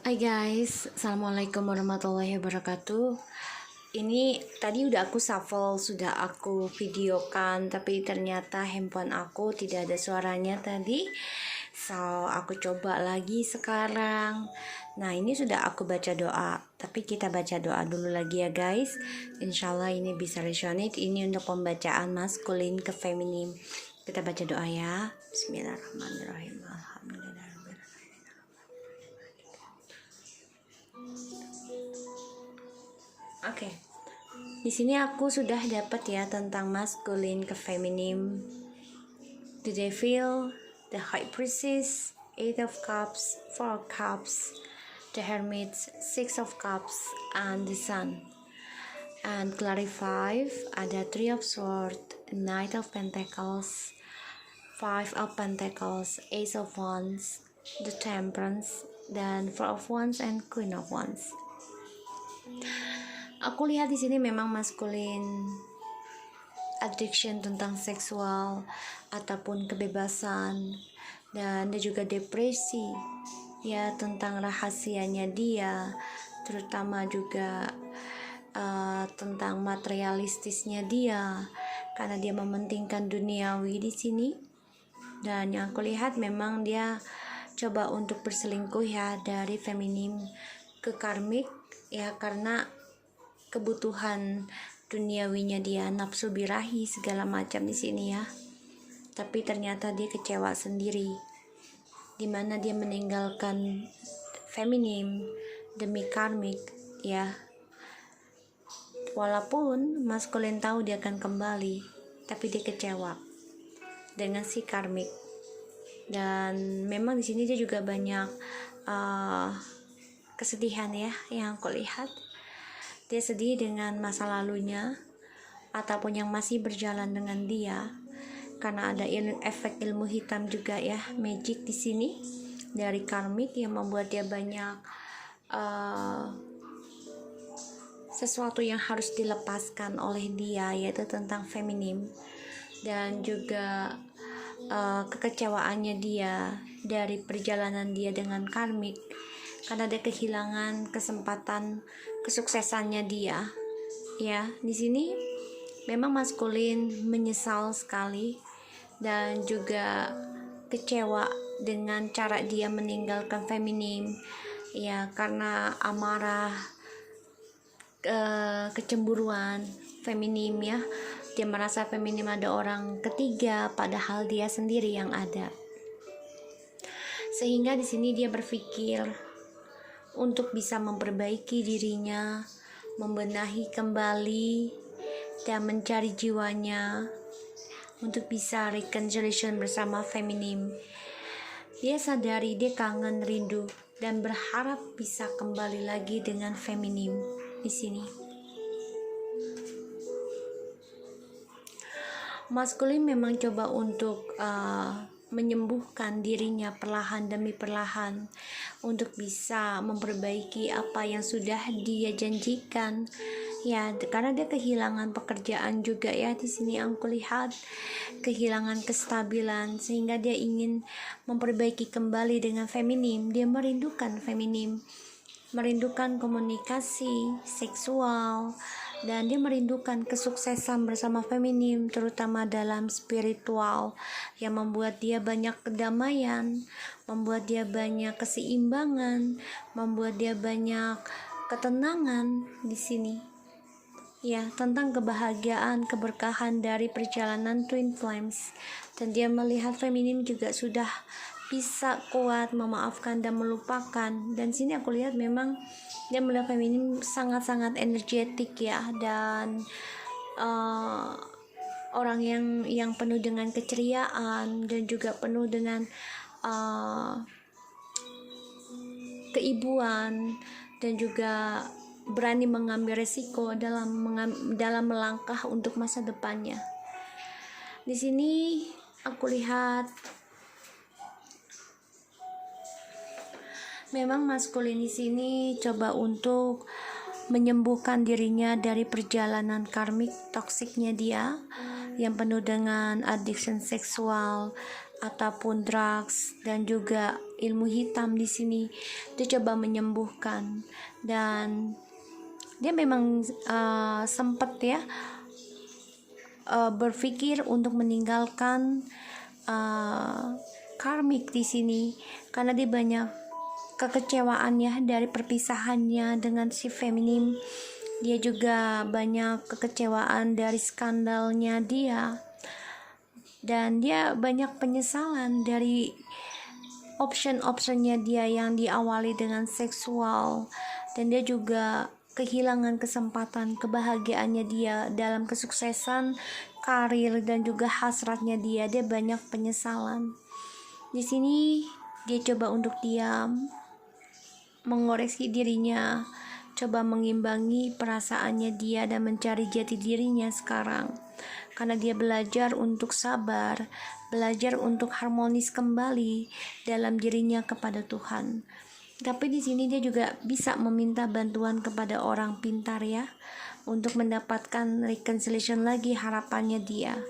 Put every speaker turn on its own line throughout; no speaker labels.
Hai guys, Assalamualaikum warahmatullahi wabarakatuh. Ini tadi udah aku shuffle, sudah aku videokan, tapi ternyata handphone aku tidak ada suaranya tadi. So, aku coba lagi sekarang. Nah, ini sudah aku baca doa, tapi kita baca doa dulu lagi ya guys. Insyaallah ini bisa resonate. Ini untuk pembacaan maskulin ke feminim. Kita baca doa ya. Bismillahirrahmanirrahim. Alhamdulillah. Oke. Di sini aku sudah dapat ya tentang maskulin ke feminim. The Devil, the High Priestess, Eight of Cups, Four of Cups, the Hermit, Six of Cups, and the Sun. And clarify, ada Three of Swords, Knight of Pentacles, Five of Pentacles, Ace of Wands, the Temperance, dan Four of Wands and Queen of Wands. Aku lihat di sini memang maskulin addiction tentang seksual ataupun kebebasan, dan dia juga depresi ya, tentang rahasianya dia, terutama juga tentang materialistisnya dia, karena dia mementingkan duniawi di sini. Dan yang aku lihat memang dia coba untuk berselingkuh ya, dari feminim ke karmik ya, karena kebutuhan duniawinya dia, nafsu birahi segala macam di sini ya. Tapi ternyata dia kecewa sendiri, dimana dia meninggalkan feminim demi karmik ya. Walaupun maskulin tahu dia akan kembali, tapi dia kecewa dengan si karmik. Dan memang di sini dia juga banyak kesedihan ya yang aku lihat. Dia sedih dengan masa lalunya ataupun yang masih berjalan dengan dia, karena ada efek ilmu hitam juga ya, magic di sini dari karmik yang membuat dia banyak sesuatu yang harus dilepaskan oleh dia, yaitu tentang feminim, dan juga kekecewaannya dia dari perjalanan dia dengan karmik, karena dia kehilangan kesempatan kesuksesannya dia ya. Di sini memang maskulin menyesal sekali dan juga kecewa dengan cara dia meninggalkan feminim ya, karena amarah, kecemburuan feminim ya. Dia merasa feminim ada orang ketiga, padahal dia sendiri yang ada. Sehingga di sini dia berpikir untuk bisa memperbaiki dirinya, membenahi kembali, dan mencari jiwanya untuk bisa reconciliation bersama feminim. Dia sadari dia kangen, rindu, dan berharap bisa kembali lagi dengan feminim di sini. Maskulin memang coba untuk menyembuhkan dirinya perlahan demi perlahan untuk bisa memperbaiki apa yang sudah dia janjikan ya, karena dia kehilangan pekerjaan juga ya. Di sini aku lihat kehilangan kestabilan, sehingga dia ingin memperbaiki kembali dengan feminim. Dia merindukan feminim, merindukan komunikasi seksual, dan dia merindukan kesuksesan bersama feminim, terutama dalam spiritual, yang membuat dia banyak kedamaian, membuat dia banyak keseimbangan, membuat dia banyak ketenangan di sini ya, tentang kebahagiaan, keberkahan dari perjalanan Twin Flames. Dan dia melihat feminim juga sudah bisa kuat memaafkan dan melupakan. Dan sini aku lihat memang dia melihat feminim sangat-sangat energetik ya, dan orang yang penuh dengan keceriaan dan juga penuh dengan keibuan, dan juga berani mengambil resiko dalam melangkah untuk masa depannya. Di sini aku lihat memang maskulin di sini coba untuk menyembuhkan dirinya dari perjalanan karmik toksiknya dia yang penuh dengan addiction seksual ataupun drugs dan juga ilmu hitam di sini. Dia coba menyembuhkan, dan dia memang sempat ya berpikir untuk meninggalkan karmik di sini, karena dia banyak kekecewaannya dari perpisahannya dengan si feminim. Dia juga banyak kekecewaan dari skandalnya dia, dan dia banyak penyesalan dari option-optionnya dia yang diawali dengan seksual, dan dia juga kehilangan kesempatan kebahagiaannya dia dalam kesuksesan karir dan juga hasratnya dia banyak penyesalan. Di sini dia coba untuk diam, mengoreksi dirinya, coba mengimbangi perasaannya dia dan mencari jati dirinya sekarang. Karena dia belajar untuk sabar, belajar untuk harmonis kembali dalam dirinya kepada Tuhan. Tapi di sini dia juga bisa meminta bantuan kepada orang pintar ya, untuk mendapatkan reconciliation lagi harapannya dia.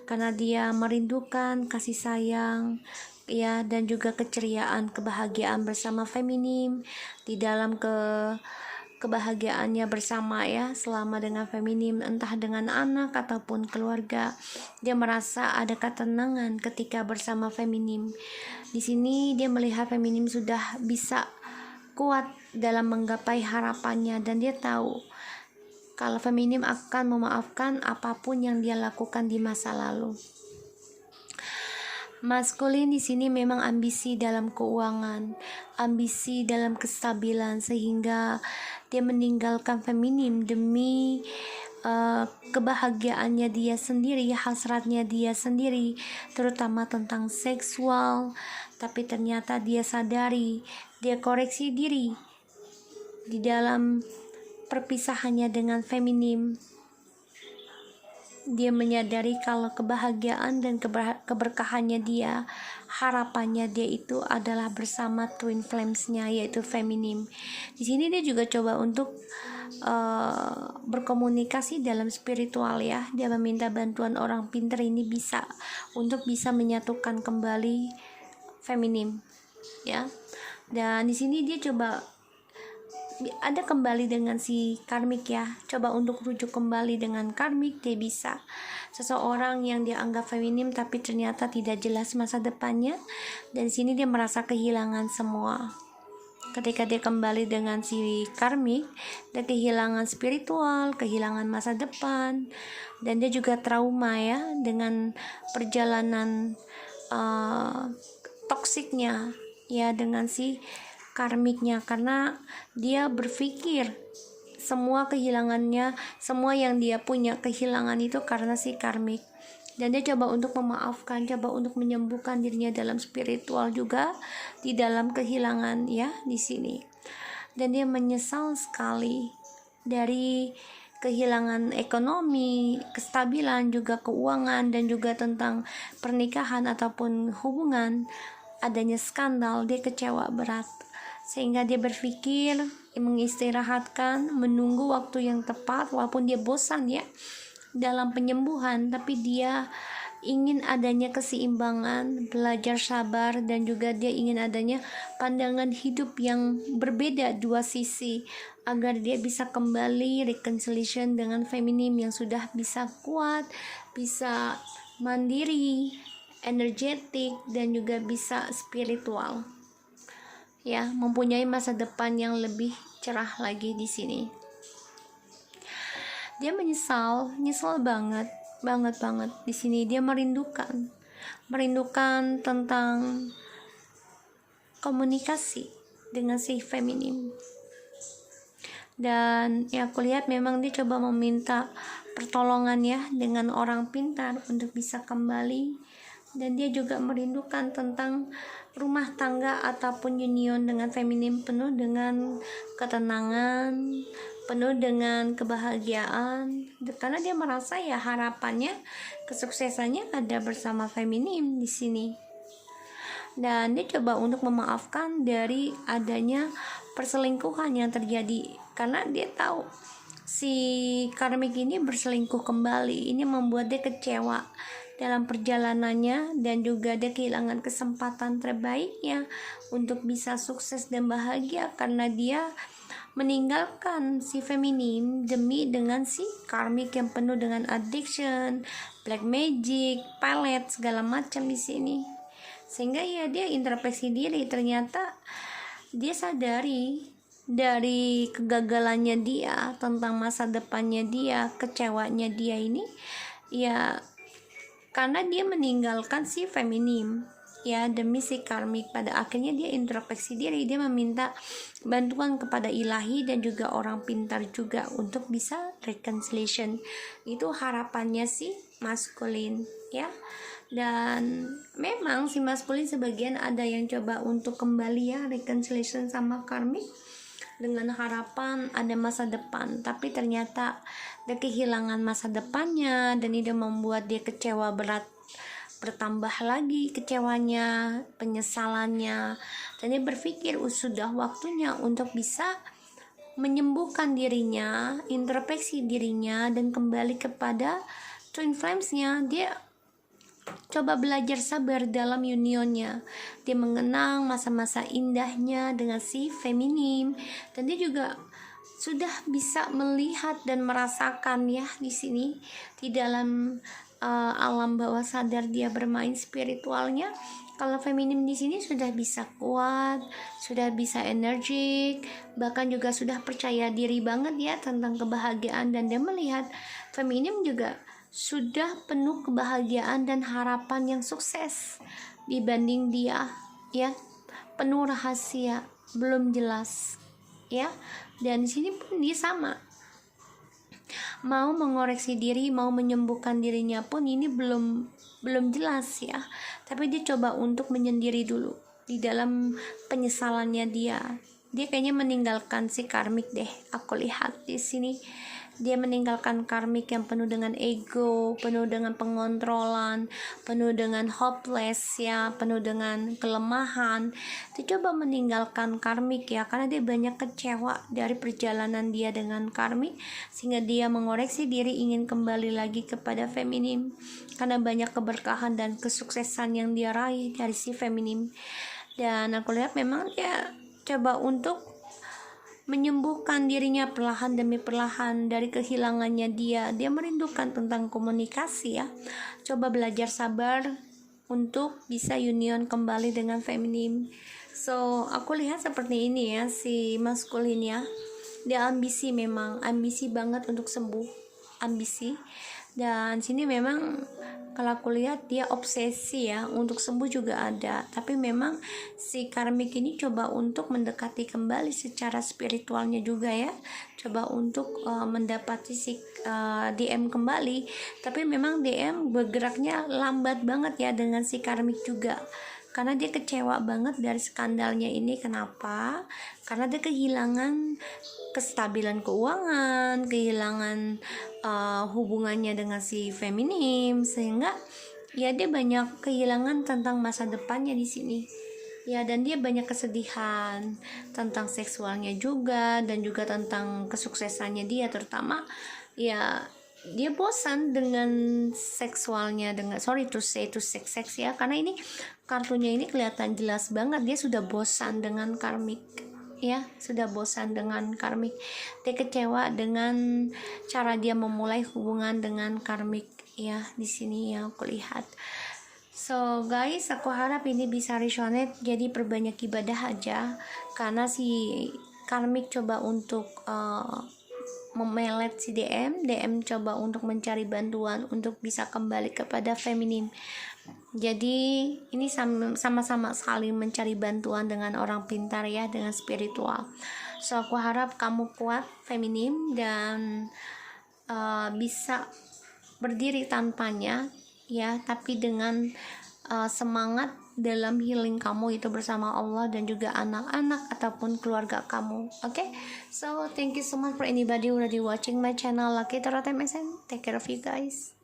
Karena dia merindukan kasih sayang ya, dan juga keceriaan, kebahagiaan bersama feminim di dalam kebahagiaannya bersama ya, selama dengan feminim, entah dengan anak ataupun keluarga. Dia merasa ada ketenangan ketika bersama feminim. Di sini dia melihat feminim sudah bisa kuat dalam menggapai harapannya, dan dia tahu kalau feminim akan memaafkan apapun yang dia lakukan di masa lalu. Maskulin di sini memang ambisi dalam keuangan, ambisi dalam kestabilan, sehingga dia meninggalkan feminim demi kebahagiaannya dia sendiri, hasratnya dia sendiri, terutama tentang seksual. Tapi ternyata dia sadari, dia koreksi diri di dalam perpisahannya dengan feminim. Dia menyadari kalau kebahagiaan dan keberkahannya dia, harapannya dia itu adalah bersama twin flames-nya, yaitu feminim. Di sini dia juga coba untuk berkomunikasi dalam spiritual ya. Dia meminta bantuan orang pintar ini untuk bisa menyatukan kembali feminim ya. Dan di sini dia coba ada kembali dengan si karmik ya, coba untuk rujuk kembali dengan karmik. Dia bisa seseorang yang dianggap feminim tapi ternyata tidak jelas masa depannya, dan sini dia merasa kehilangan semua. Ketika dia kembali dengan si karmik, dia kehilangan spiritual, kehilangan masa depan, dan dia juga trauma ya dengan perjalanan toksiknya ya dengan si karmiknya, karena dia berpikir semua kehilangannya, semua yang dia punya kehilangan itu karena si karmik. Dan dia coba untuk memaafkan, coba untuk menyembuhkan dirinya dalam spiritual juga di dalam kehilangan ya di sini. Dan dia menyesal sekali dari kehilangan ekonomi, kestabilan, juga keuangan, dan juga tentang pernikahan ataupun hubungan, adanya skandal. Dia kecewa berat, sehingga dia berpikir mengistirahatkan, menunggu waktu yang tepat. Walaupun dia bosan ya dalam penyembuhan, tapi dia ingin adanya keseimbangan, belajar sabar, dan juga dia ingin adanya pandangan hidup yang berbeda dua sisi, agar dia bisa kembali reconciliation dengan feminim yang sudah bisa kuat, bisa mandiri, energetik, dan juga bisa spiritual ya, mempunyai masa depan yang lebih cerah lagi di sini. Dia nyesal banget di sini. Dia merindukan tentang komunikasi dengan si feminim. Dan ya aku lihat memang dia coba meminta pertolongan ya dengan orang pintar untuk bisa kembali. Dan dia juga merindukan tentang rumah tangga ataupun union dengan feminim penuh dengan ketenangan, penuh dengan kebahagiaan, karena dia merasa ya harapannya, kesuksesannya ada bersama feminim di sini. Dan dia coba untuk memaafkan dari adanya perselingkuhan yang terjadi, karena dia tahu si karmik ini berselingkuh kembali. Ini membuat dia kecewa dalam perjalanannya, dan juga dia kehilangan kesempatan terbaiknya untuk bisa sukses dan bahagia karena dia meninggalkan si feminim demi dengan si karmik yang penuh dengan addiction, black magic, pelet, segala macam di sini. Sehingga ya dia introspeksi diri, ternyata dia sadari dari kegagalannya dia, tentang masa depannya dia, kecewanya dia ini ya karena dia meninggalkan si feminim ya demi si karmik. Pada akhirnya dia introspeksi diri, dia meminta bantuan kepada ilahi dan juga orang pintar juga untuk bisa reconciliation. Itu harapannya si maskulin ya. Dan memang si maskulin sebagian ada yang coba untuk kembali ya reconciliation sama karmik dengan harapan ada masa depan, tapi ternyata dia kehilangan masa depannya dan itu membuat dia kecewa berat, bertambah lagi kecewanya, penyesalannya, dan dia berpikir sudah waktunya untuk bisa menyembuhkan dirinya, introspeksi dirinya, dan kembali kepada twin flames-nya. Dia coba belajar sabar dalam unionnya. Dia mengenang masa-masa indahnya dengan si feminim, dan dia juga sudah bisa melihat dan merasakan ya di sini di dalam alam bawah sadar dia bermain spiritualnya. Kalau feminim di sini sudah bisa kuat, sudah bisa energik, bahkan juga sudah percaya diri banget ya tentang kebahagiaan, dan dia melihat feminim juga sudah penuh kebahagiaan dan harapan yang sukses dibanding dia ya, penuh rahasia, belum jelas ya. Dan di sini pun dia sama, mau mengoreksi diri, mau menyembuhkan dirinya pun ini belum jelas ya, tapi dia coba untuk menyendiri dulu di dalam penyesalannya dia kayaknya meninggalkan si karmik deh. Aku lihat di sini dia meninggalkan karmik yang penuh dengan ego, penuh dengan pengontrolan, penuh dengan hopeless ya, penuh dengan kelemahan. Dia coba meninggalkan karmik ya, karena dia banyak kecewa dari perjalanan dia dengan karmik, sehingga dia mengoreksi diri ingin kembali lagi kepada feminim, karena banyak keberkahan dan kesuksesan yang dia raih dari si feminim. Dan aku lihat memang dia coba untuk menyembuhkan dirinya perlahan demi perlahan dari kehilangannya dia merindukan tentang komunikasi ya. Coba belajar sabar untuk bisa union kembali dengan feminim. So aku lihat seperti ini ya si maskulin ya, dia ambisi, memang ambisi banget untuk sembuh, ambisi. Dan sini memang kalau aku lihat dia obsesi ya, untuk sembuh juga ada, tapi memang si karmik ini coba untuk mendekati kembali secara spiritualnya juga ya, coba untuk mendapati si DM kembali, tapi memang DM bergeraknya lambat banget ya dengan si karmik juga, karena dia kecewa banget dari skandalnya ini. Kenapa? Karena dia kehilangan kestabilan keuangan, kehilangan hubungannya dengan si feminim, sehingga ya dia banyak kehilangan tentang masa depannya di sini ya, dan dia banyak kesedihan tentang seksualnya juga, dan juga tentang kesuksesannya dia, terutama ya dia bosan dengan seksualnya, dengan sex ya, karena ini kartunya ini kelihatan jelas banget dia sudah bosan dengan karmik ya, sudah bosan dengan karmik. Dia kecewa dengan cara dia memulai hubungan dengan karmik ya, di sini ya aku lihat. So guys, aku harap ini bisa resonate, jadi perbanyak ibadah aja, karena si karmik coba untuk memelet si DM coba untuk mencari bantuan untuk bisa kembali kepada feminim. Jadi ini sama-sama saling mencari bantuan dengan orang pintar ya, dengan spiritual. So aku harap kamu kuat feminim dan bisa berdiri tanpanya ya, tapi dengan semangat dalam healing kamu itu bersama Allah dan juga anak-anak ataupun keluarga kamu. Okay? So thank you so much for anybody who already watching my channel Lucky Tarot MSN. Take care of you guys.